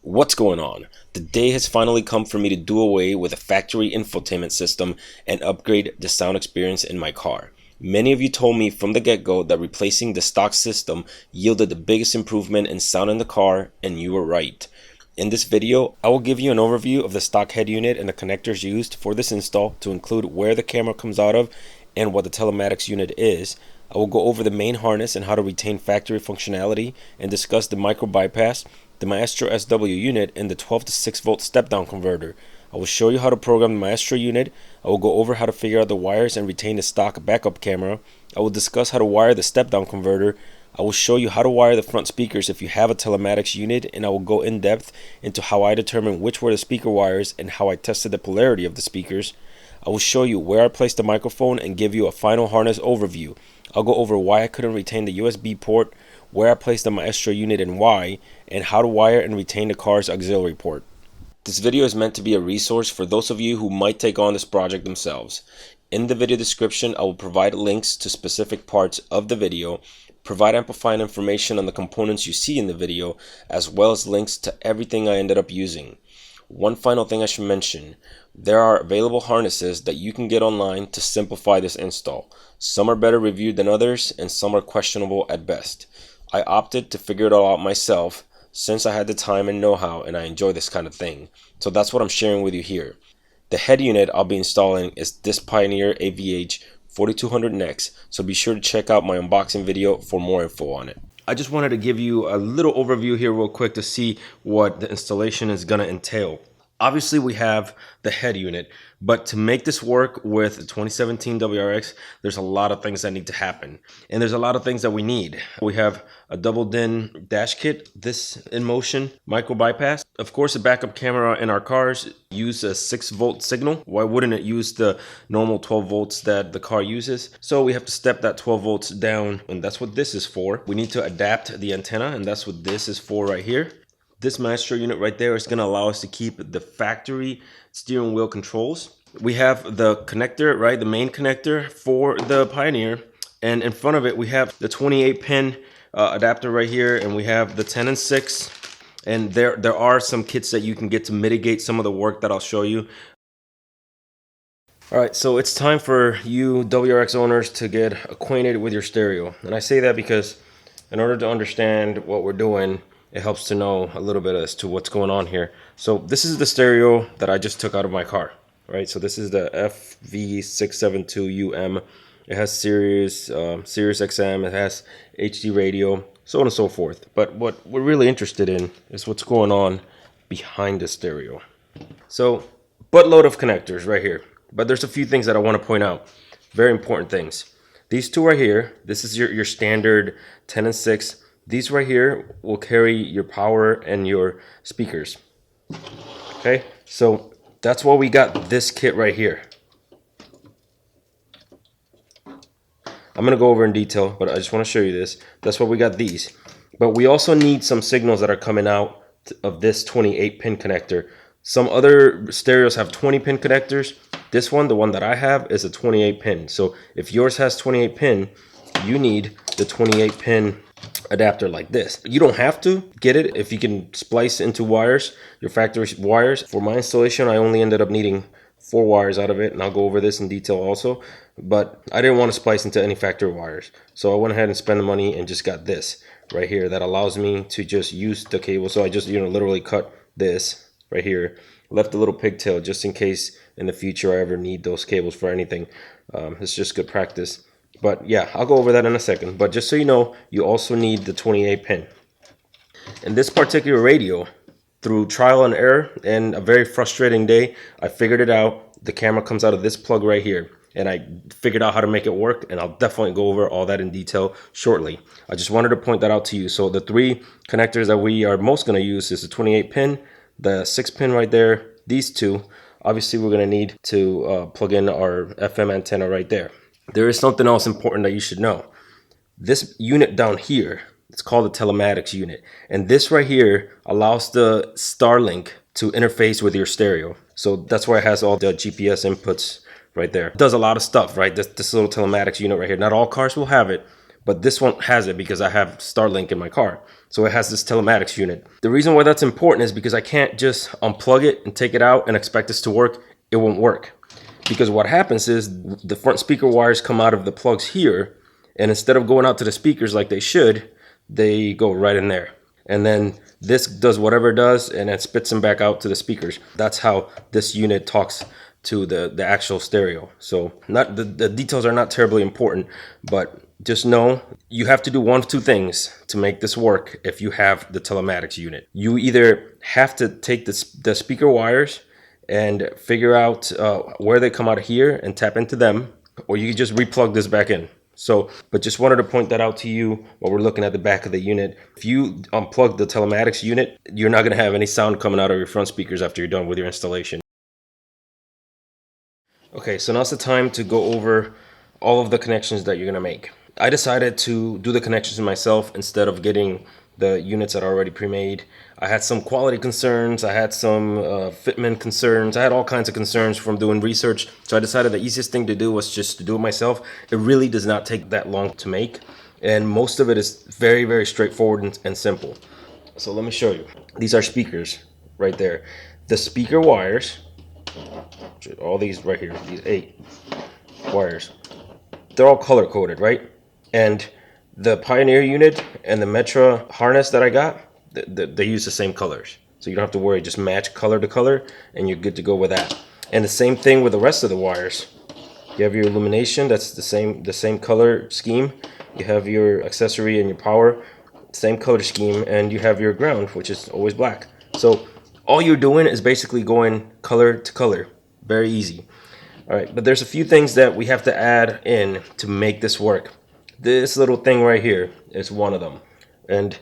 What's going on? The day has finally come for me to do away with a factory infotainment system and upgrade the sound experience in my car. Many of you told me from the get-go that replacing the stock system yielded the biggest improvement in sound in the car, and you were right. In this video, I will give you an overview of the stock head unit and the connectors used for this install to include where the camera comes out of and what the telematics unit is. I will go over the main harness and how to retain factory functionality and discuss the micro bypass, the Maestro SW unit, and the 12 to 6 volt step-down converter. I will show you how to program the Maestro unit. I will go over how to figure out the wires and retain the stock backup camera. I will discuss how to wire the step-down converter. I will show you how to wire the front speakers if you have a telematics unit, and I will go in depth into how I determined which were the speaker wires and how I tested the polarity of the speakers. I will show you where I placed the microphone and give you a final harness overview. I'll go over why I couldn't retain the USB port, where I placed the Maestro unit and why, and how to wire and retain the car's auxiliary port. This video is meant to be a resource for those of you who might take on this project themselves. In the video description, I will provide links to specific parts of the video, provide amplifying information on the components you see in the video, as well as links to everything I ended up using. One final thing I should mention, there are available harnesses that you can get online to simplify this install. Some are better reviewed than others, and some are questionable at best. I opted to figure it all out myself since I had the time and know-how, and I enjoy this kind of thing. So that's what I'm sharing with you here. The head unit I'll be installing is this Pioneer AVH-4200 NEX, so be sure to check out my unboxing video for more info on it. I just wanted to give you a little overview here real quick to see what the installation is going to entail. Obviously, we have the head unit, but to make this work with the 2017 WRX, there's a lot of things that need to happen. And there's a lot of things that we need. We have a double DIN dash kit, this in motion, micro bypass. Of course, the backup camera in our cars use a 6 volt signal. Why wouldn't it use the normal 12 volts that the car uses? So we have to step that 12 volts down, and that's what this is for. We need to adapt the antenna, and that's what this is for right here. This Maestro unit right there is going to allow us to keep the factory steering wheel controls. We have the connector, right, the main connector for the Pioneer, and in front of it we have the 28 pin adapter right here, and we have the 10 and 6, and there are some kits that you can get to mitigate some of the work that I'll show you. Alright, so it's time for you WRX owners to get acquainted with your stereo, and I say that because in order to understand what we're doing, it helps to know a little bit as to what's going on here. So this is the stereo that I just took out of my car, right? So this is the FV672UM. It has Sirius XM, it has HD radio, so on and so forth. But what we're really interested in is what's going on behind the stereo. So buttload of connectors right here. But there's a few things that I want to point out. Very important things. These two right here, this is your standard 10 and 6. These right here will carry your power and your speakers. Okay, so that's why we got this kit right here. I'm going to go over in detail, but I just want to show you this. That's why we got these. But we also need some signals that are coming out of this 28 pin connector. Some other stereos have 20 pin connectors. This one, the one that I have, is a 28 pin. So if yours has 28 pin, you need the 28 pin adapter like this. You don't have to get it if you can splice into wires, your factory wires. For my installation, I only ended up needing 4 wires out of it, and I'll go over this in detail also, but I didn't want to splice into any factory wires, so I went ahead and spent the money and just got this right here that allows me to just use the cable. So I just literally cut this right here, left a little pigtail just in case in the future I ever need those cables for anything. It's just good practice. But yeah, I'll go over that in a second. But just so you know, you also need the 28 pin. In this particular radio, through trial and error and a very frustrating day, I figured it out. The camera comes out of this plug right here, and I figured out how to make it work, and I'll definitely go over all that in detail shortly. I just wanted to point that out to you. So the 3 connectors that we are most going to use is the 28 pin, the 6 pin right there, these 2. Obviously, we're going to need to plug in our FM antenna right there. There is something else important that you should know. This unit down here, it's called the Telematics unit. And this right here allows the Starlink to interface with your stereo. So that's why it has all the GPS inputs right there. It does a lot of stuff, right? This little Telematics unit right here. Not all cars will have it, but this one has it because I have Starlink in my car. So it has this telematics unit. The reason why that's important is because I can't just unplug it and take it out and expect this to work. It won't work. Because what happens is the front speaker wires come out of the plugs here, and instead of going out to the speakers like they should, they go right in there. And then this does whatever it does, and it spits them back out to the speakers. That's how this unit talks to the actual stereo. So not the details are not terribly important, but just know you have to do one of two things to make this work if you have the telematics unit. You either have to take the speaker wires and figure out where they come out of here and tap into them, or you can just replug this back in. So, but just wanted to point that out to you while we're looking at the back of the unit. If you unplug the telematics unit, you're not going to have any sound coming out of your front speakers after you're done with your installation. Okay, so now's the time to go over all of the connections that you're going to make. I decided to do the connections myself instead of getting the units that are already pre-made. I had some quality concerns, I had some fitment concerns, I had all kinds of concerns from doing research. So I decided the easiest thing to do was just to do it myself. It really does not take that long to make, and most of it is very, very straightforward and simple. So let me show you. These are speakers right there. The speaker wires, all these right here, these 8 wires, they're all color coded, right? And the Pioneer unit and the Maestro harness that I got, they use the same colors. So you don't have to worry, just match color to color and you're good to go with that. And the same thing with the rest of the wires. You have your illumination, that's the same color scheme. You have your accessory and your power, same color scheme, and you have your ground, which is always black. So all you're doing is basically going color to color. Very easy. All right, but there's a few things that we have to add in to make this work. This little thing right here is one of them. And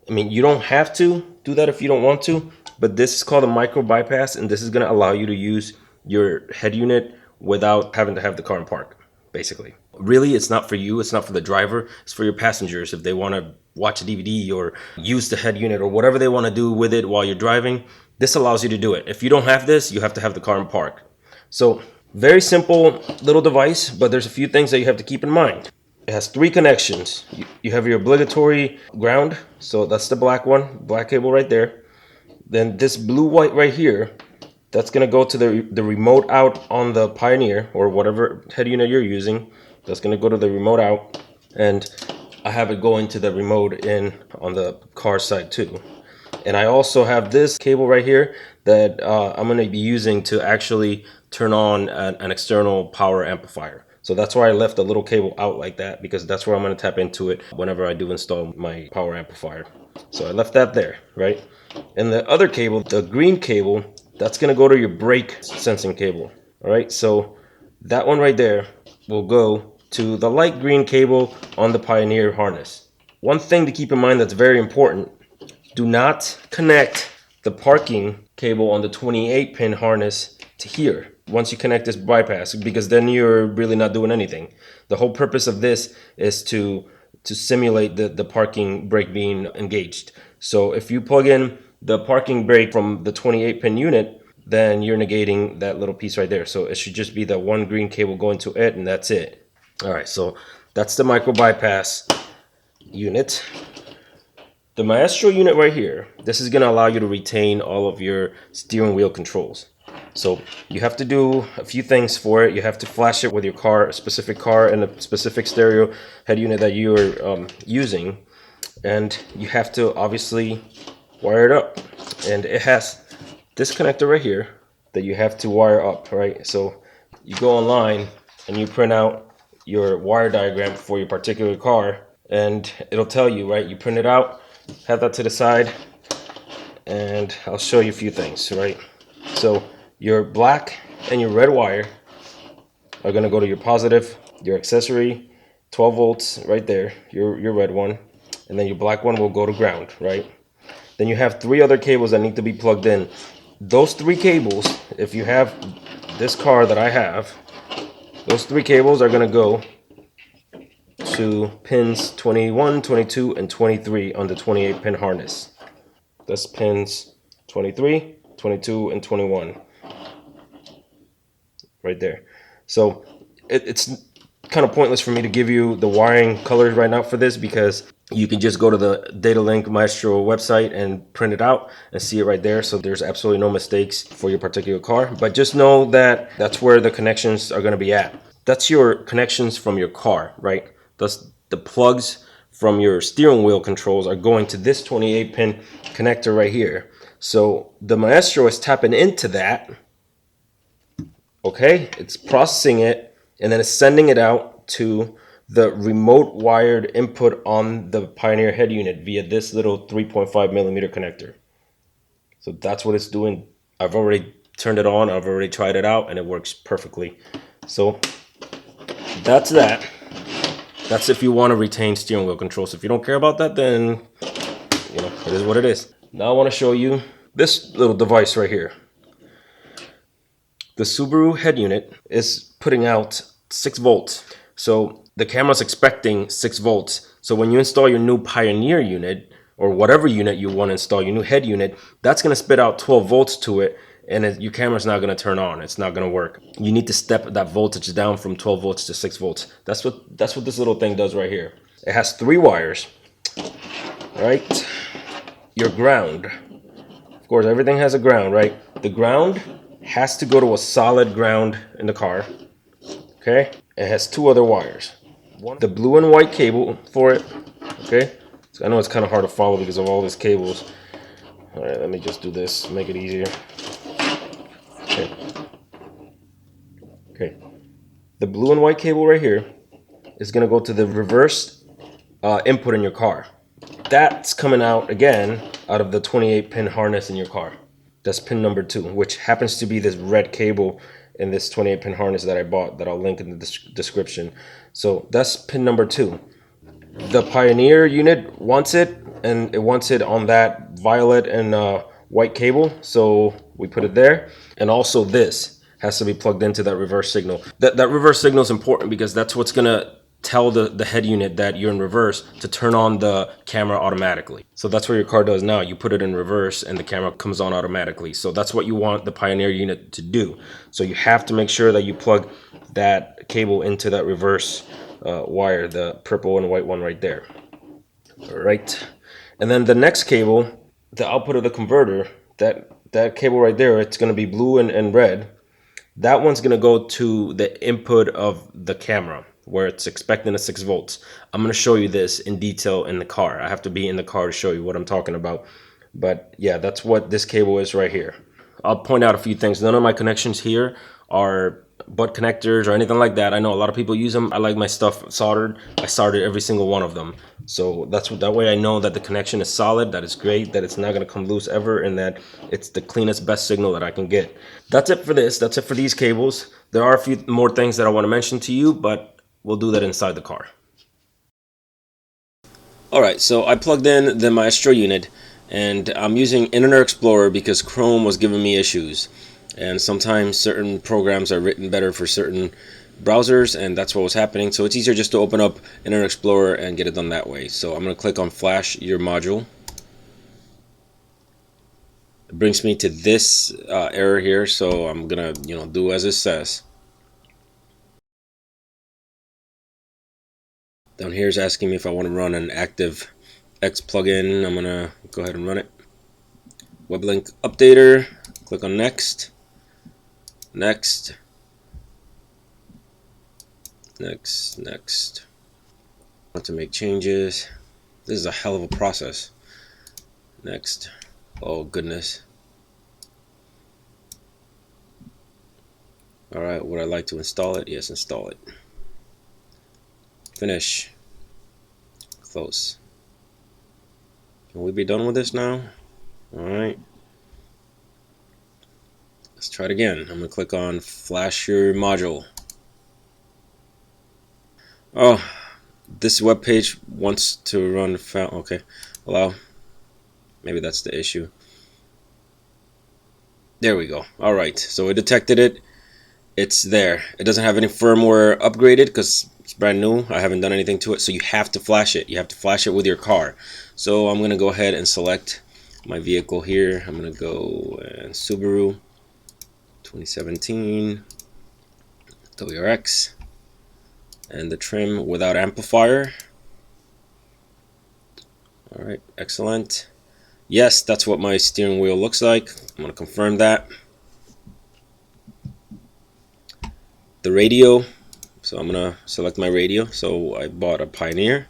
I mean, you don't have to do that if you don't want to, but this is called a micro bypass, and this is going to allow you to use your head unit without having to have the car in park, basically. Really, it's not for you, it's not for the driver, it's for your passengers. If they want to watch a DVD or use the head unit or whatever they want to do with it while you're driving, this allows you to do it. If you don't have this, you have to have the car in park. So very simple little device, but there's a few things that you have to keep in mind. It has 3 connections. You have your obligatory ground, so that's the black one, black cable right there. Then this blue-white right here, that's going to go to the remote out on the Pioneer or whatever head unit you're using. That's going to go to the remote out, and I have it going to the remote in on the car side too. And I also have this cable right here that I'm going to be using to actually turn on an external power amplifier. So that's why I left the little cable out like that, because that's where I'm going to tap into it whenever I do install my power amplifier. So I left that there, right? And the other cable, the green cable, that's going to go to your brake sensing cable. All right, so that one right there will go to the light green cable on the Pioneer harness. One thing to keep in mind that's very important: do not connect the parking cable on the 28-pin harness to here once you connect this bypass, because then you're really not doing anything. The whole purpose of this is to simulate the parking brake being engaged. So if you plug in the parking brake from the 28-pin unit, then you're negating that little piece right there. So it should just be the one green cable going to it, and that's it. All right, so that's the micro bypass unit. The Maestro unit right here, this is going to allow you to retain all of your steering wheel controls. So you have to do a few things for it. You have to flash it with your car, a specific car and a specific stereo head unit that you are using. And you have to obviously wire it up. And it has this connector right here that you have to wire up, right? So you go online and you print out your wire diagram for your particular car, and it'll tell you, right? You print it out, have that to the side, and I'll show you a few things, right? So your black and your red wire are going to go to your positive, your accessory, 12 volts right there, your red one, and then your black one will go to ground, right? Then you have 3 other cables that need to be plugged in. Those 3 cables, if you have this car that I have, those 3 cables are going to go to pins 21, 22, and 23 on the 28-pin harness. That's pins 23, 22, and 21 right there. So it's kind of pointless for me to give you the wiring colors right now for this, because You can just go to the datalink Maestro website and print it out and see it right there. So there's absolutely no mistakes for your particular car. But just know that that's where the connections are going to be at. That's your connections from your car, right? Thus, the plugs from your steering wheel controls are going to this 28-pin connector right here. So the Maestro is tapping into that. Okay, it's processing it, and then it's sending it out to the remote wired input on the Pioneer head unit via this little 3.5 millimeter connector. So that's what it's doing. I've already turned it on, I've already tried it out, and it works perfectly. So that's that. That's if you want to retain steering wheel controls. If you don't care about that, then it is what it is. Now I want to show you this little device right here. The Subaru head unit is putting out 6 volts. So the camera's expecting 6 volts. So when you install your new Pioneer unit, or whatever unit you want to install, your new head unit, that's going to spit out 12 volts to it, and your camera's not going to turn on. It's not going to work. You need to step that voltage down from 12 volts to 6 volts. That's what this little thing does right here. It has 3 wires, right? Your ground. Of course, everything has a ground, right? The ground has to go to a solid ground in the car. Okay? It has 2 other wires. The blue and white cable for it. Okay? So I know it's kind of hard to follow because of all these cables. Alright, let me just do this, make it easier. Okay. Okay. The blue and white cable right here is going to go to the reverse input in your car. That's coming out again out of the 28-pin harness in your car. That's pin number 2, which happens to be this red cable in this 28-pin harness that I bought that I'll link in the description. So that's pin number 2. The Pioneer unit wants it, and it wants it on that violet and white cable, so we put it there. And also this has to be plugged into that reverse signal. That reverse signal is important because that's what's going to tell the head unit that you're in reverse to turn on the camera automatically. So that's what your car does now. You put it in reverse and the camera comes on automatically. So that's what you want the Pioneer unit to do. So you have to make sure that you plug that cable into that reverse wire, the purple and white one right there. All right. And then the next cable, the output of the converter, that cable right there, it's going to be blue and red. That one's going to go to the input of the camera where it's expecting a 6 volts. I'm going to show you this in detail in the car. I have to be in the car to show you what I'm talking about. But yeah, that's what this cable is right here. I'll point out a few things. None of my connections here are butt connectors or anything like that. I know a lot of people use them. I like my stuff soldered. I soldered every single one of them. So that way I know that the connection is solid, that it's great, that it's not going to come loose ever, and that it's the cleanest, best signal that I can get. That's it for this. That's it for these cables. There are a few more things that I want to mention to you, but we'll do that inside the car. Alright, so I plugged in the Maestro unit, and I'm using Internet Explorer because Chrome was giving me issues. And sometimes certain programs are written better for certain browsers, and that's what was happening. So it's easier just to open up Internet Explorer and get it done that way. So I'm going to click on Flash Your Module. It brings me to this error here, so I'm going to do as it says. Down here is asking me if I want to run an active X plugin. I'm going to go ahead and run it. Weblink Updater. Click on Next. Next. Next. I want to make changes. This is a hell of a process. Next. Oh goodness. Alright, would I like to install it? Yes, install it. Finish. Close. Can we be done with this now? Alright. Let's try it again. I'm going to click on Flash Your Module. Oh, this web page wants to run. Okay, allow. Maybe that's the issue. There we go. All right, so it detected it. It's there. It doesn't have any firmware upgraded because it's brand new. I haven't done anything to it, so you have to flash it. You have to flash it with your car. So I'm gonna go ahead and select my vehicle here. I'm gonna go and Subaru 2017 WRX. And the trim without amplifier. All right, excellent. Yes, that's what my steering wheel looks like. I'm going to confirm that. The radio, so I'm going to select my radio. So I bought a Pioneer.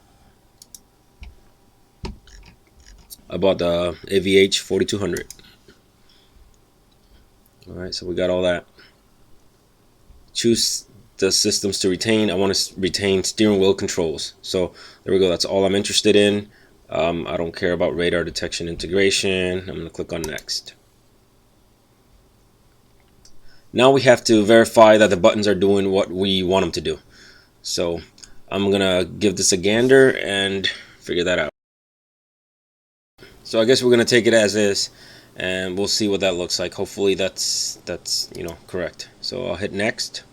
I bought the AVH-4200. All right, so we got all that. Choose the systems to retain. I want to retain steering wheel controls. So there we go. That's all I'm interested in. I don't care about radar detection integration. I'm going to click on next. Now we have to verify that the buttons are doing what we want them to do. So I'm going to give this a gander and figure that out. So I guess we're going to take it as is and we'll see what that looks like. Hopefully that's correct. So I'll hit next.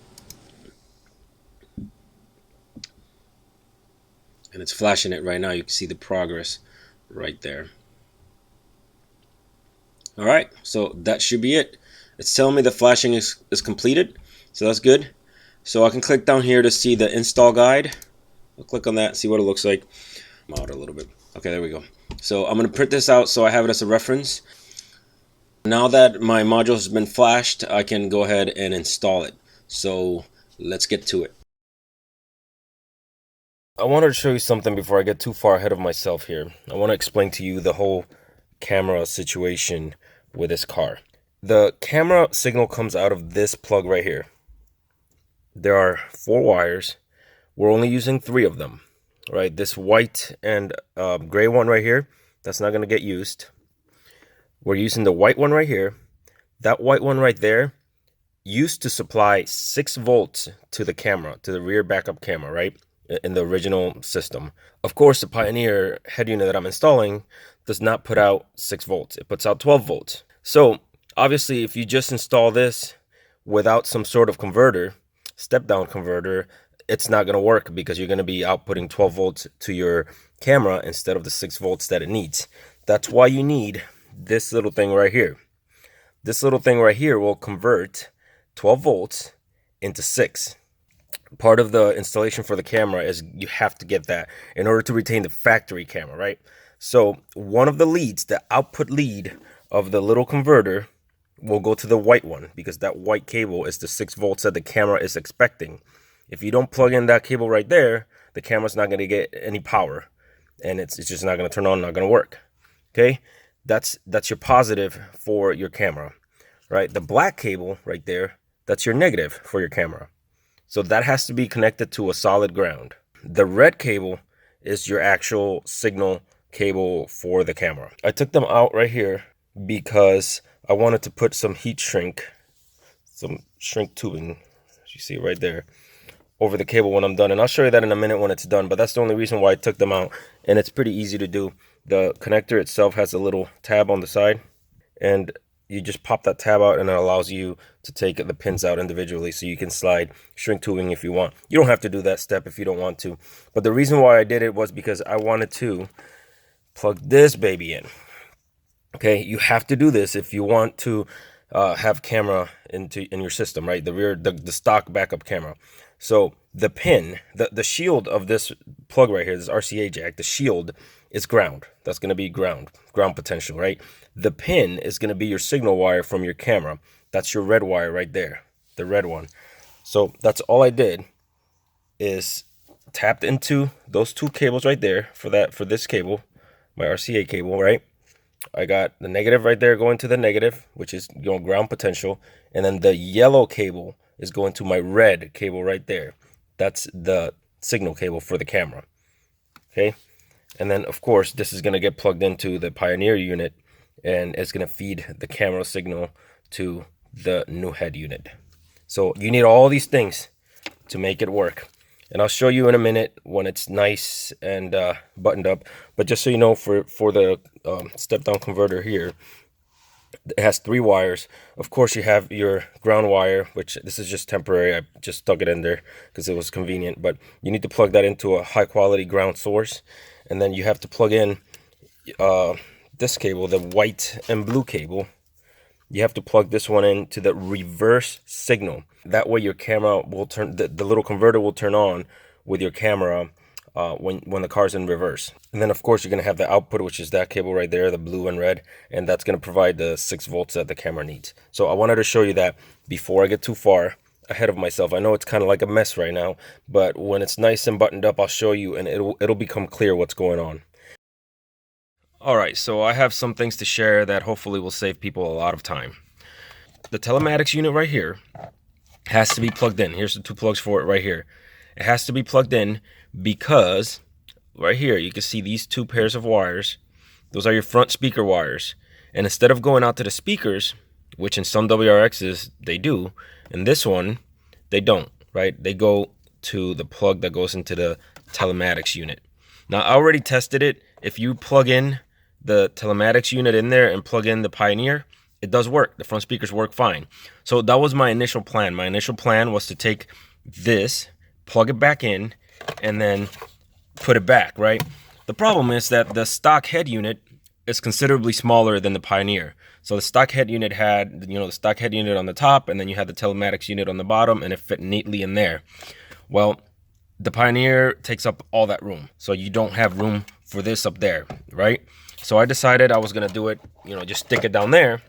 And it's flashing it right now. You can see the progress right there. All right, so that should be it. It's telling me the flashing is completed, so that's good. So I can click down here to see the install guide. I'll click on that, see what it looks like. I'm out a little bit. Okay, there we go. So I'm going to print this out so I have it as a reference. Now that my module has been flashed, I can go ahead and install it. So let's get to it. I wanted to show you something before I get too far ahead of myself here. I want to explain to you the whole camera situation with this car. The camera signal comes out of this plug right here. There are 4 wires. We're only using 3 of them, right? This white and gray one right here, that's not going to get used. We're using the white one right here. That white one right there used to supply 6 volts to the camera, to the rear backup camera, right? In the original system. Of course, the Pioneer head unit that I'm installing does not put out 6 volts. It puts out 12 volts. So obviously, if you just install this without some sort of converter, step-down converter, it's not going to work because you're going to be outputting 12 volts to your camera instead of the 6 volts that it needs. That's why you need this little thing right here. This little thing right here will convert 12 volts into 6. Part of the installation for the camera is you have to get that in order to retain the factory camera, right? So one of the leads, the output lead of the little converter, will go to the white one because that white cable is the 6 volts that the camera is expecting. If you don't plug in that cable right there, the camera's not going to get any power and it's just not going to turn on, not going to work. Okay, that's your positive for your camera, right? The black cable right there, that's your negative for your camera. So that has to be connected to a solid ground. The red cable is your actual signal cable for the camera. I took them out right here because I wanted to put some heat shrink, some shrink tubing, as you see right there, over the cable when I'm done. And I'll show you that in a minute when it's done, but that's the only reason why I took them out. And it's pretty easy to do. The connector itself has a little tab on the side, and you just pop that tab out and it allows you to take the pins out individually so you can slide shrink tubing if you want. You don't have to do that step if you don't want to. But the reason why I did it was because I wanted to plug this baby in. Okay, you have to do this if you want to have camera in your system, right? The stock backup camera. So the pin, the shield of this plug right here, this RCA jack, the shield is ground. That's going to be ground potential, right? The pin is going to be your signal wire from your camera. That's your red wire right there, the red one. So that's all I did is tapped into those 2 cables right there for this cable, my RCA cable, right? I got the negative right there going to the negative, which is ground potential, and then the yellow cable is going to my red cable right there. That's the signal cable for the camera. Okay, and then of course this is going to get plugged into the Pioneer unit, and it's going to feed the camera signal to the new head unit. So you need all these things to make it work. And I'll show you in a minute when it's nice and buttoned up. But just so you know, for the step-down converter here, it has 3 wires. Of course, you have your ground wire, which this is just temporary. I just stuck it in there because it was convenient. But you need to plug that into a high-quality ground source. And then you have to plug in this cable, the white and blue cable. You have to plug this one into the reverse signal. That way your camera will turn, the little converter will turn on with your camera when the car's in reverse. And then of course you're going to have the output, which is that cable right there, the blue and red, and that's going to provide the 6 volts that the camera needs. So I wanted to show you that before I get too far ahead of myself. I know it's kind of like a mess right now, but when it's nice and buttoned up, I'll show you and it'll become clear what's going on. Alright, so I have some things to share that hopefully will save people a lot of time. The telematics unit right here has to be plugged in. Here's the 2 plugs for it right here. It has to be plugged in because right here you can see these 2 pairs of wires. Those are your front speaker wires. And instead of going out to the speakers, which in some WRXs they do, in this one they don't, right? They go to the plug that goes into the telematics unit. Now I already tested it. If you plug in the telematics unit in there and plug in the Pioneer, it does work. The front speakers work fine. So that was my initial plan. My initial plan was to take this, plug it back in, and then put it back, right? The problem is that the stock head unit is considerably smaller than the Pioneer. So the stock head unit had, the stock head unit on the top, and then you had the telematics unit on the bottom, and it fit neatly in there. Well, the Pioneer takes up all that room, so you don't have room for this up there, right? So I decided I was gonna do it, just stick it down there,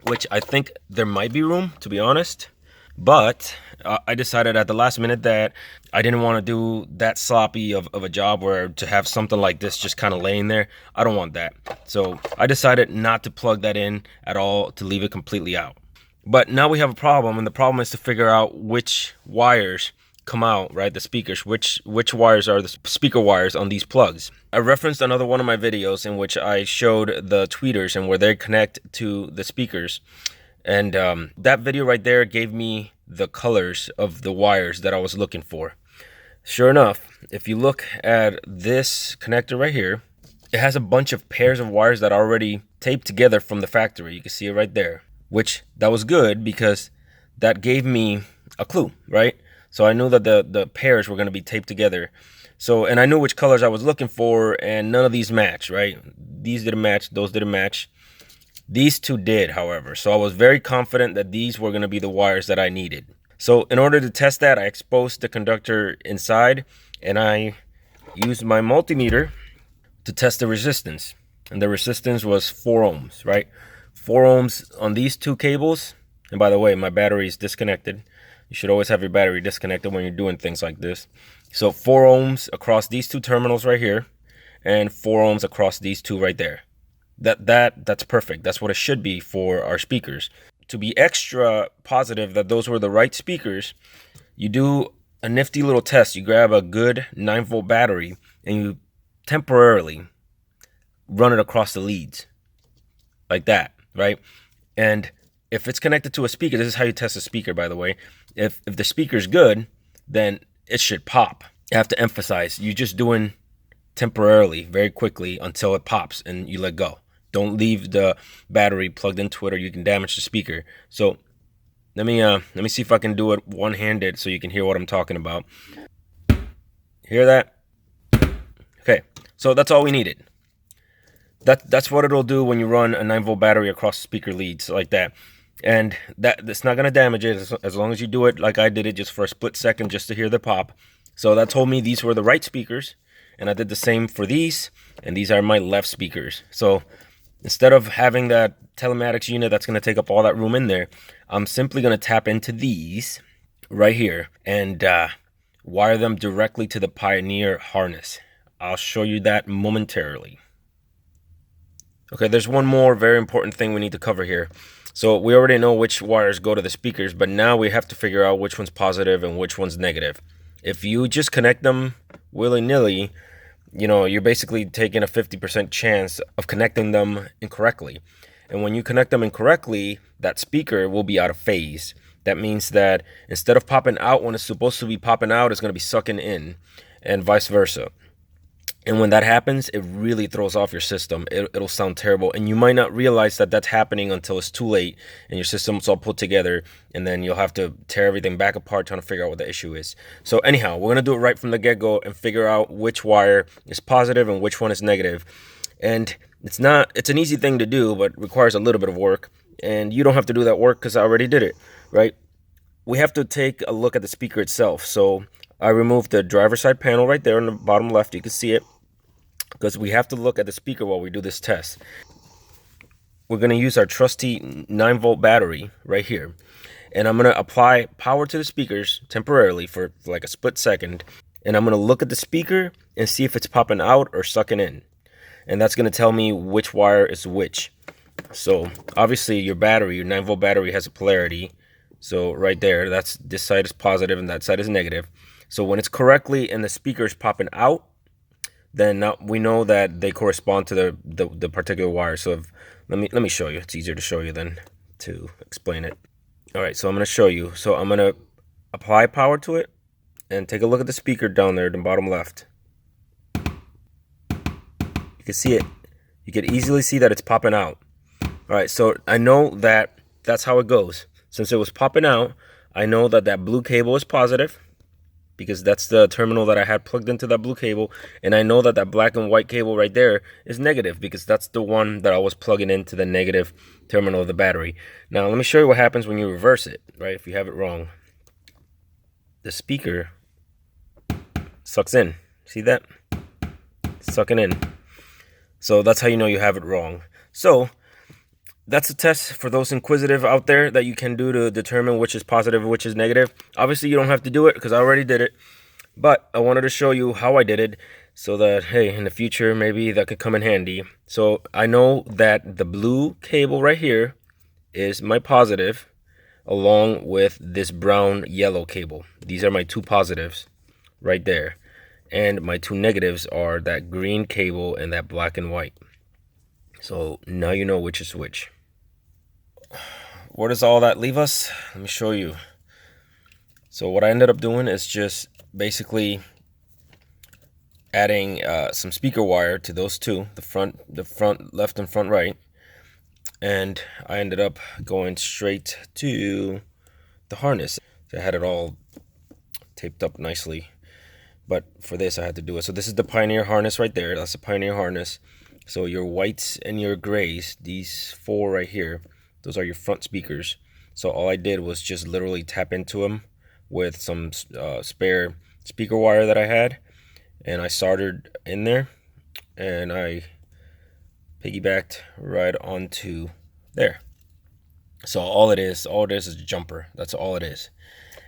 which I think there might be room, to be honest. But I decided at the last minute that I didn't want to do that sloppy of a job where to have something like this just kind of laying there. I don't want that. So I decided not to plug that in at all, to leave it completely out. But now we have a problem, and the problem is to figure out which wires come out, right? The speakers, which wires are the speaker wires on these plugs. I referenced another one of my videos in which I showed the tweeters and where they connect to the speakers. And that video right there gave me the colors of the wires that I was looking for. Sure enough, if you look at this connector right here, it has a bunch of pairs of wires that are already taped together from the factory. You can see it right there, which that was good because that gave me a clue, right? So I knew that the pairs were going to be taped together. So, and I knew which colors I was looking for, and none of these match, right? These didn't match, those didn't match. These 2 did, however. So I was very confident that these were going to be the wires that I needed. So in order to test that, I exposed the conductor inside, and I used my multimeter to test the resistance. And the resistance was 4 ohms, right? 4 ohms on these 2 cables. And by the way, my battery is disconnected. You should always have your battery disconnected when you're doing things like this. So 4 ohms across these 2 terminals right here, and 4 ohms across these 2 right there. That's perfect. That's what it should be for our speakers. To be extra positive that those were the right speakers, you do a nifty little test. You grab a good 9-volt battery and you temporarily run it across the leads like that, right? And if it's connected to a speaker, this is how you test a speaker, by the way. If the speaker's good, then it should pop. You have to emphasize, you're just doing temporarily, very quickly, until it pops and you let go. Don't leave the battery plugged into it, or you can damage the speaker. So let me see if I can do it one-handed so you can hear what I'm talking about. Hear that? Okay, so that's all we needed. That's what it'll do when you run a 9-volt battery across speaker leads like that. And that's not going to damage it as long as you do it like I did it, just for a split second, just to hear the pop. So that told me these were the right speakers, and I did the same for these, and these are my left speakers. So instead of having that telematics unit that's going to take up all that room in there, I'm simply going to tap into these right here and wire them directly to the Pioneer harness. I'll show you that momentarily. Okay, there's one more very important thing we need to cover here. So we already know which wires go to the speakers, but now we have to figure out which one's positive and which one's negative. If you just connect them willy-nilly, you're basically taking a 50% chance of connecting them incorrectly. And when you connect them incorrectly, that speaker will be out of phase. That means that instead of popping out when it's supposed to be popping out, it's going to be sucking in, and vice versa. And when that happens, it really throws off your system. It'll sound terrible. And you might not realize that that's happening until it's too late and your system's all put together. And then you'll have to tear everything back apart trying to figure out what the issue is. So anyhow, we're going to do it right from the get-go and figure out which wire is positive and which one is negative. And it's an easy thing to do, but requires a little bit of work. And you don't have to do that work because I already did it, right? We have to take a look at the speaker itself. So I removed the driver's side panel right there on the bottom left. You can see it, because we have to look at the speaker while we do this test. We're going to use our trusty 9-volt battery right here, and I'm going to apply power to the speakers temporarily for like a split second, and I'm going to look at the speaker and see if it's popping out or sucking in, and that's going to tell me which wire is which. So obviously your battery, your 9-volt battery, has a polarity. So right there, this side is positive and that side is negative. So when it's correctly and the speaker is popping out, then now we know that they correspond to the particular wire. So let me show you. It's easier to show you than to explain it. All right, so I'm going to show you. So I'm going to apply power to it and take a look at the speaker down there in the bottom left. You can see it. You can easily see that it's popping out. All right, so I know that that's how it goes. Since it was popping out, I know that that blue cable is positive, because that's the terminal that I had plugged into that blue cable. And I know that that black and white cable right there is negative, because that's the one that I was plugging into the negative terminal of the battery. Now, let me show you what happens when you reverse it, right? If you have it wrong, the speaker sucks in. See that? Sucking in. So that's how you know you have it wrong. So that's a test for those inquisitive out there that you can do to determine which is positive and which is negative. Obviously, you don't have to do it because I already did it. But I wanted to show you how I did it so that, hey, in the future, maybe that could come in handy. So I know that the blue cable right here is my positive, along with this brown yellow cable. These are my two positives right there. And my two negatives are that green cable and that black and white. So now you know which is which. Where does all that leave us? Let me show you. So what I ended up doing is just basically adding some speaker wire to those two, the front left and front right, and I ended up going straight to the harness. So I had it all taped up nicely, but for this I had to do it. So this is the Pioneer harness right there. That's the Pioneer harness. So your whites and your grays, these four right here, those are your front speakers. So all I did was just literally tap into them with some spare speaker wire that I had, and I soldered in there, and I piggybacked right onto there. So all it is a jumper. That's all it is.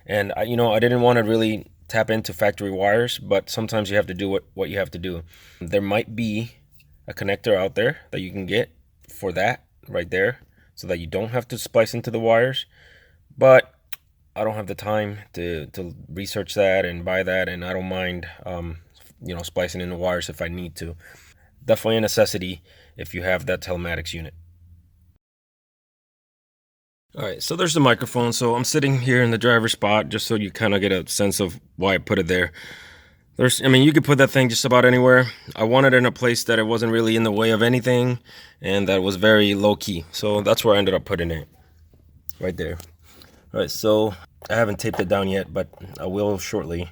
And I didn't want to really tap into factory wires, but sometimes you have to do what you have to do. There might be a connector out there that you can get for that right there, so that you don't have to splice into the wires. But I don't have the time to research that and buy that, and I don't mind splicing in the wires if I need to. Definitely a necessity if you have that telematics unit. All right, so there's the microphone. So I'm sitting here in the driver's spot just so you kind of get a sense of why I put it there. You could put that thing just about anywhere. I wanted it in a place that it wasn't really in the way of anything and that was very low key. So that's where I ended up putting it, right there. All right, so I haven't taped it down yet, but I will shortly.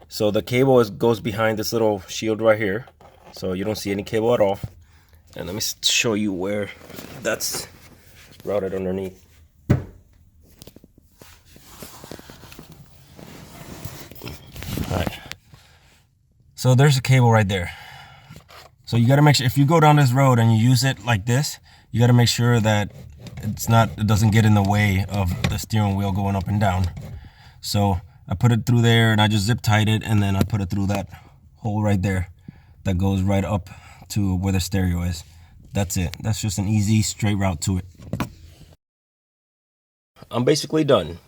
So the cable goes behind this little shield right here. So you don't see any cable at all. And let me show you where that's routed underneath. All right. So there's a cable right there. So you got to make sure, if you go down this road and you use it like this, you got to make sure that it doesn't get in the way of the steering wheel going up and down. So I put it through there and I just zip tied it, and then I put it through that hole right there that goes right up to where the stereo is. That's it. That's just an easy straight route to it. I'm basically done,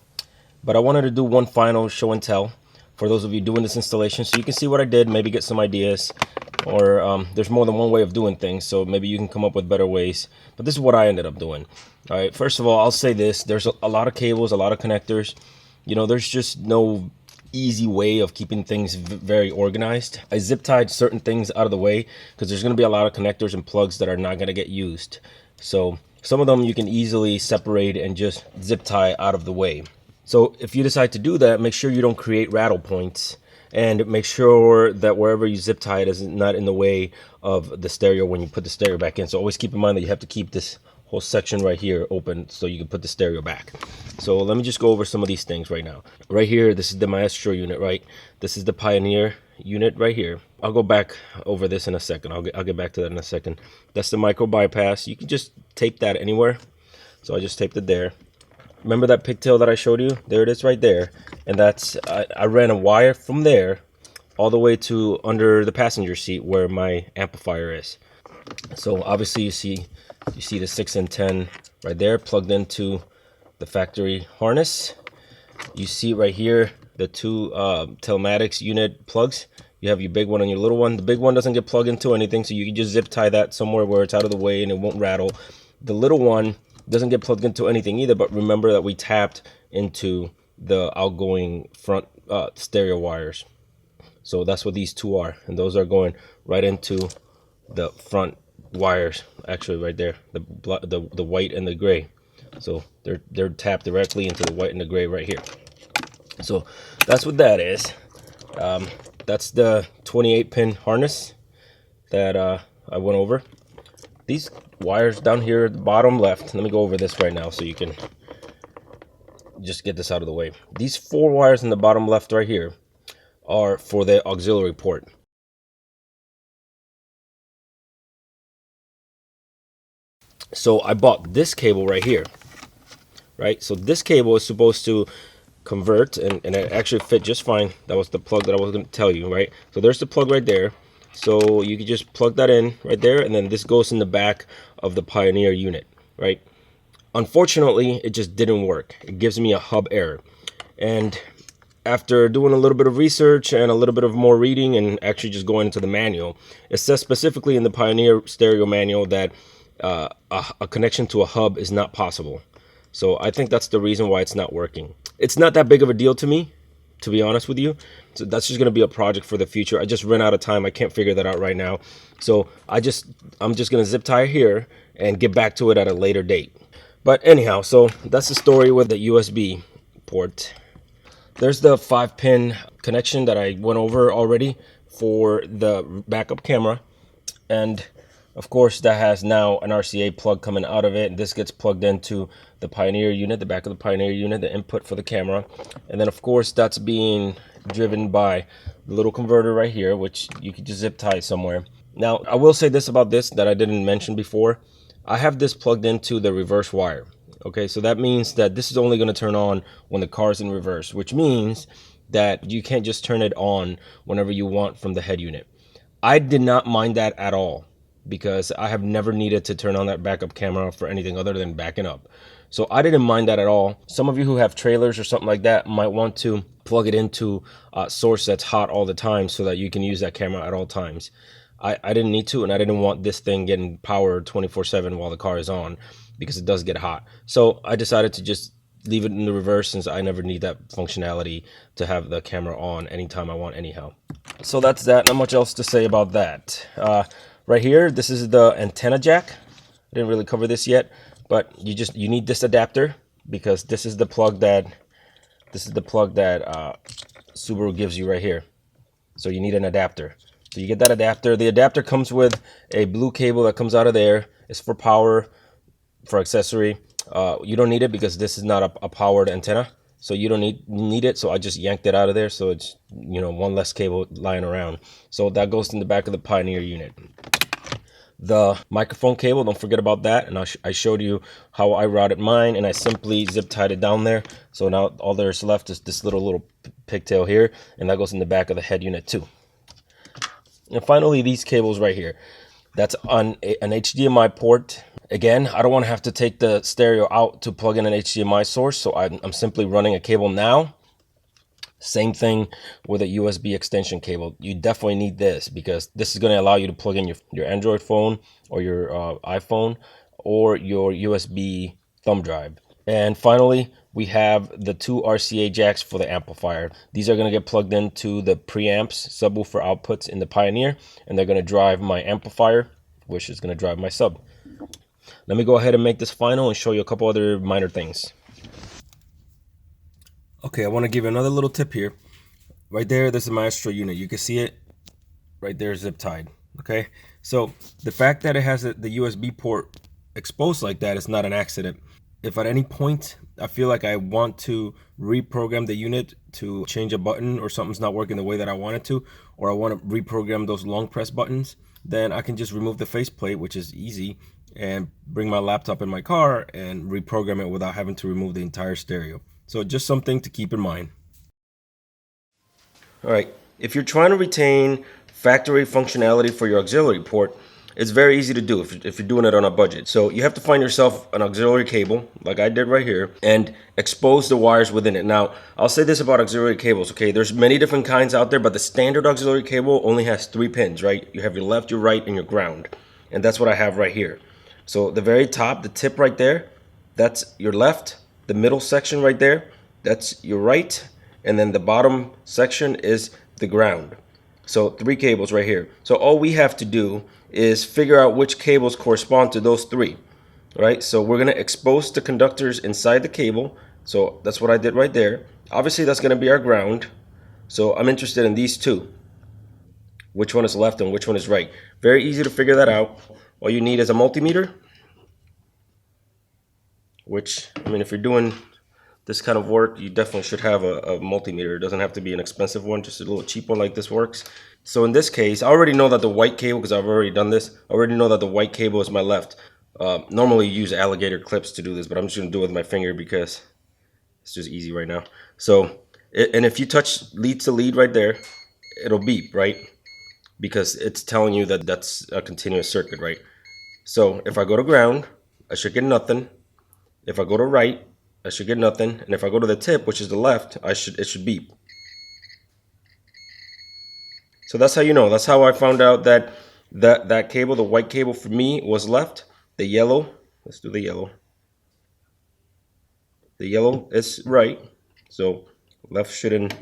but I wanted to do one final show and tell for those of you doing this installation, so you can see what I did, maybe get some ideas, or there's more than one way of doing things, so maybe you can come up with better ways. But this is what I ended up doing. All right, first of all, I'll say this: there's a lot of cables, a lot of connectors. There's just no easy way of keeping things very organized. I zip tied certain things out of the way because there's going to be a lot of connectors and plugs that are not going to get used. So some of them you can easily separate and just zip tie out of the way. So if you decide to do that, make sure you don't create rattle points, and make sure that wherever you zip tie it is not in the way of the stereo when you put the stereo back in. So always keep in mind that you have to keep this whole section right here open so you can put the stereo back. So let me just go over some of these things right now. Right here, this is the Maestro unit, right? This is the Pioneer unit right here. I'll go back over this in a second. I'll get back to that in a second. That's the micro bypass. You can just tape that anywhere. So I just taped it there. Remember that pigtail that I showed you? There it is right there. And that's, I ran a wire from there all the way to under the passenger seat where my amplifier is. So obviously you see the 6 and 10 right there plugged into the factory harness. You see right here the two Telematics unit plugs. You have your big one and your little one. The big one doesn't get plugged into anything, so you can just zip tie that somewhere where it's out of the way and it won't rattle. The little one doesn't get plugged into anything either, but remember that we tapped into the outgoing front stereo wires. So that's what these two are, and those are going right into the front wires, actually right there, the white and the gray. So they're tapped directly into the white and the gray right here. So that's what that is. That's the 28-pin harness that I went over. These wires down here at the bottom left, let me go over this right now so you can just get this out of the way. These 4 wires in the bottom left right here are for the auxiliary port. So I bought this cable right here, right? So this cable is supposed to convert, and it actually fit just fine. That was the plug that I was going to tell you, right? So there's the plug right there. So you can just plug that in right there, and then this goes in the back of the Pioneer unit, right? Unfortunately, it just didn't work. It gives me a hub error. And after doing a little bit of research and a little bit of more reading and actually just going into the manual, it says specifically in the Pioneer stereo manual that a connection to a hub is not possible. So I think that's the reason why it's not working. It's not that big of a deal to me, to be honest with you. So that's just going to be a project for the future. I just ran out of time. I can't figure that out right now. So I'm just going to zip tie here and get back to it at a later date. But anyhow, so that's the story with the USB port. There's the 5-pin connection that I went over already for the backup camera. And of course, that has now an RCA plug coming out of it. This gets plugged into the Pioneer unit, the back of the Pioneer unit, the input for the camera. And then, of course, that's being driven by the little converter right here, which you could just zip tie somewhere. Now, I will say this about this that I didn't mention before. I have this plugged into the reverse wire. Okay, so that means that this is only going to turn on when the car is in reverse, which means that you can't just turn it on whenever you want from the head unit. I did not mind that at all, because I have never needed to turn on that backup camera for anything other than backing up. So I didn't mind that at all. Some of you who have trailers or something like that might want to plug it into a source that's hot all the time so that you can use that camera at all times. I didn't need to, and I didn't want this thing getting powered 24/7 while the car is on, because it does get hot. So I decided to just leave it in the reverse, since I never need that functionality to have the camera on anytime I want anyhow. So that's that. Not much else to say about that. Right here, this is the antenna jack. I didn't really cover this yet, but you need this adapter, because this is the plug that Subaru gives you right here. So you need an adapter. So you get that adapter. The adapter comes with a blue cable that comes out of there. It's for power, for accessory. You don't need it because this is not a powered antenna, so you don't need it. So I just yanked it out of there, so it's, you know, one less cable lying around. So that goes in the back of the Pioneer unit. The microphone cable, don't forget about that. And I showed you how I routed mine, and I simply zip tied it down there. So now all there's left is this little pigtail here, and that goes in the back of the head unit too. And finally, these cables right here. That's on an HDMI port. Again, I don't want to have to take the stereo out to plug in an HDMI source, so I'm simply running a cable now. Same thing with a USB extension cable. You definitely need this, because this is going to allow you to plug in your Android phone or your iPhone or your USB thumb drive. And finally, we have the 2 RCA jacks for the amplifier. These are going to get plugged into the preamps subwoofer outputs in the Pioneer, and they're going to drive my amplifier, which is going to drive my sub. Let me go ahead and make this final and show you a couple other minor things. Okay, I want to give you another little tip here. Right there, this is my Maestro unit. You can see it right there, zip tied. Okay, so the fact that it has the USB port exposed like that, it's not an accident. If at any point I feel like I want to reprogram the unit to change a button, or something's not working the way that I want it to, or I want to reprogram those long press buttons, then I can just remove the faceplate, which is easy, and bring my laptop in my car and reprogram it without having to remove the entire stereo. So just something to keep in mind. All right, if you're trying to retain factory functionality for your auxiliary port, it's very easy to do if you're doing it on a budget. So you have to find yourself an auxiliary cable, like I did right here, and expose the wires within it. Now, I'll say this about auxiliary cables, okay? There's many different kinds out there, but the standard auxiliary cable only has 3 pins, right? You have your left, your right, and your ground. And that's what I have right here. So the very top, the tip right there, that's your left. The middle section right there, that's your right. And then the bottom section is the ground. So 3 cables right here. So all we have to do is figure out which cables correspond to those 3, right? So we're gonna expose the conductors inside the cable. So that's what I did right there. Obviously that's gonna be our ground. So I'm interested in these 2. Which one is left and which one is right? Very easy to figure that out. All you need is a multimeter, which, I mean, if you're doing this kind of work, you definitely should have a multimeter. It doesn't have to be an expensive one, just a little cheap one like this works. So in this case, I already know that the white cable, because I've already done this, I already know that the white cable is my left. Normally you use alligator clips to do this, but I'm just gonna do it with my finger because it's just easy right now. So, and if you touch lead to lead right there, it'll beep, right? Because it's telling you that that's a continuous circuit, right? So if I go to ground, I should get nothing. If I go to right, I should get nothing. And if I go to the tip, which is the left, it should beep. So that's how you know. That's how I found out that that cable, the white cable for me, was left. The yellow, let's do the yellow. The yellow is right. So left shouldn't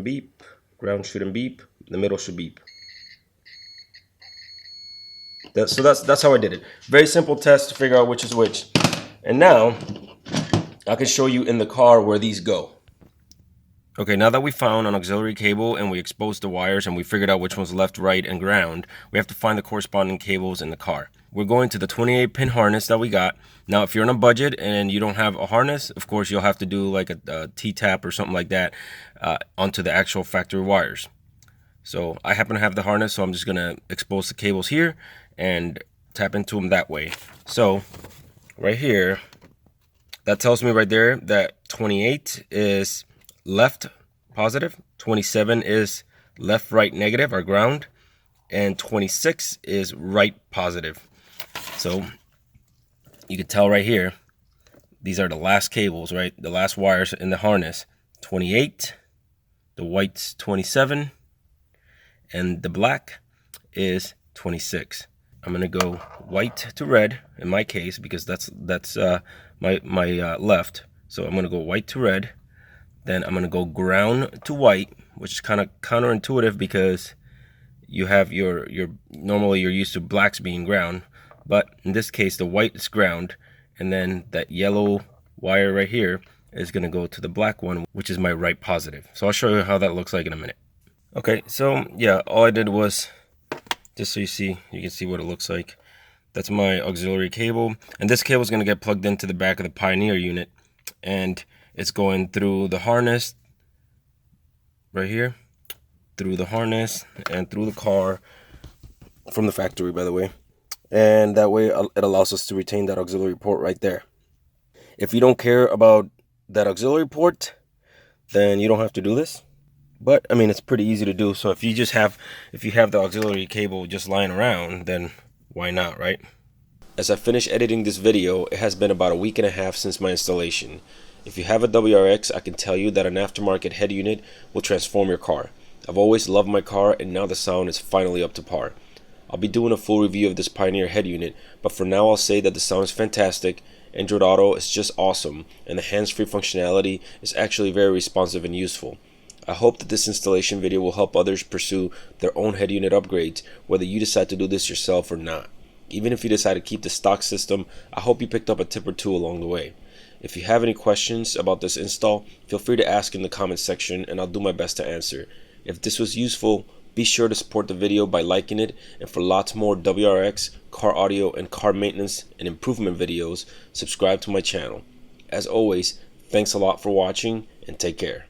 beep. Ground shouldn't beep. The middle should beep. So that's how I did it. Very simple test to figure out which is which. And now I can show you in the car where these go. Okay, now that we found an auxiliary cable and we exposed the wires and we figured out which one's left, right, and ground, we have to find the corresponding cables in the car. We're going to the 28-pin harness that we got. Now, if you're on a budget and you don't have a harness, of course, you'll have to do like a T-tap or something like that onto the actual factory wires. So I happen to have the harness, so I'm just going to expose the cables here and tap into them that way. So right here, that tells me right there that 28 is left positive, 27 is left, right, negative, or ground, and 26 is right positive. So you can tell right here, these are the last cables, right? The last wires in the harness. 28, the white's 27, and the black is 26. I'm gonna go white to red in my case because that's my left. So I'm gonna go white to red. Then I'm gonna go ground to white, which is kind of counterintuitive because you have your normally you're used to blacks being ground, but in this case the white is ground, and then that yellow wire right here is gonna go to the black one, which is my right positive. So I'll show you how that looks like in a minute. Okay, so yeah, all I did was, just so you can see what it looks like. That's my auxiliary cable, and this cable is going to get plugged into the back of the Pioneer unit, and it's going through the harness right here, through the harness and through the car from the factory, by the way, and that way it allows us to retain that auxiliary port right there. If you don't care about that auxiliary port, then you don't have to do this. But I mean, it's pretty easy to do. So if you have the auxiliary cable just lying around, then why not, right? As I finish editing this video, it has been about a week and a half since my installation. If you have a WRX, I can tell you that an aftermarket head unit will transform your car. I've always loved my car, and now the sound is finally up to par. I'll be doing a full review of this Pioneer head unit, but for now I'll say that the sound is fantastic, Android Auto is just awesome, and the hands-free functionality is actually very responsive and useful. I hope that this installation video will help others pursue their own head unit upgrades, whether you decide to do this yourself or not. Even if you decide to keep the stock system, I hope you picked up a tip or two along the way. If you have any questions about this install, feel free to ask in the comments section and I'll do my best to answer. If this was useful, Be sure to support the video by liking it, and for lots more WRX, car audio, and car maintenance and improvement videos, subscribe to my channel. As always, thanks a lot for watching, and take care.